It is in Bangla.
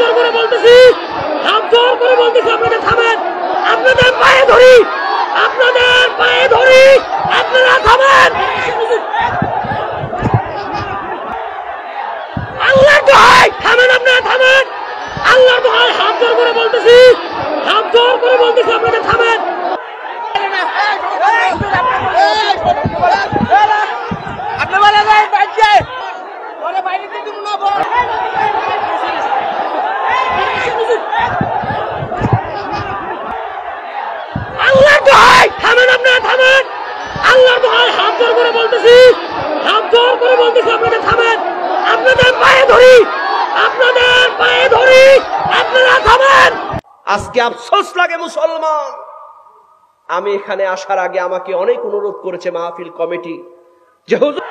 জোর করে বলতেছি, হাত জোর করে বলতেছি, আপনাদের থামেন, আপনাদের পায়ে ধরি, আপনাদের পায়ে ধরি, আপনারা থামেন। আল্লাহর দোহাই থামেন, আপনারা থামেন, আল্লাহর দোহাই, হাত জোর করে বলতেছি, হাত জোর করে বলতেছি, আপনাদের থামেন। আপনি বলে যায় বাইরে ওরে বাইরে দিতে না বল। আল্লাহর দোহাই থামেন, আপনারা থামেন, আল্লাহর দোহাই, হাত জোর করে বলতেছি, হাত জোর করে বলতেছি, আপনাদের থামেন, আপনাদের পায়ে ধরি, আপনাদের পায়ে ধরি, আপনারা থামেন। আজকে আফসোস লাগে মুসলমান, আমি এখানে আসার আগে আমাকে অনেক অনুরোধ করেছে মাহফিল কমিটি যে হুজুর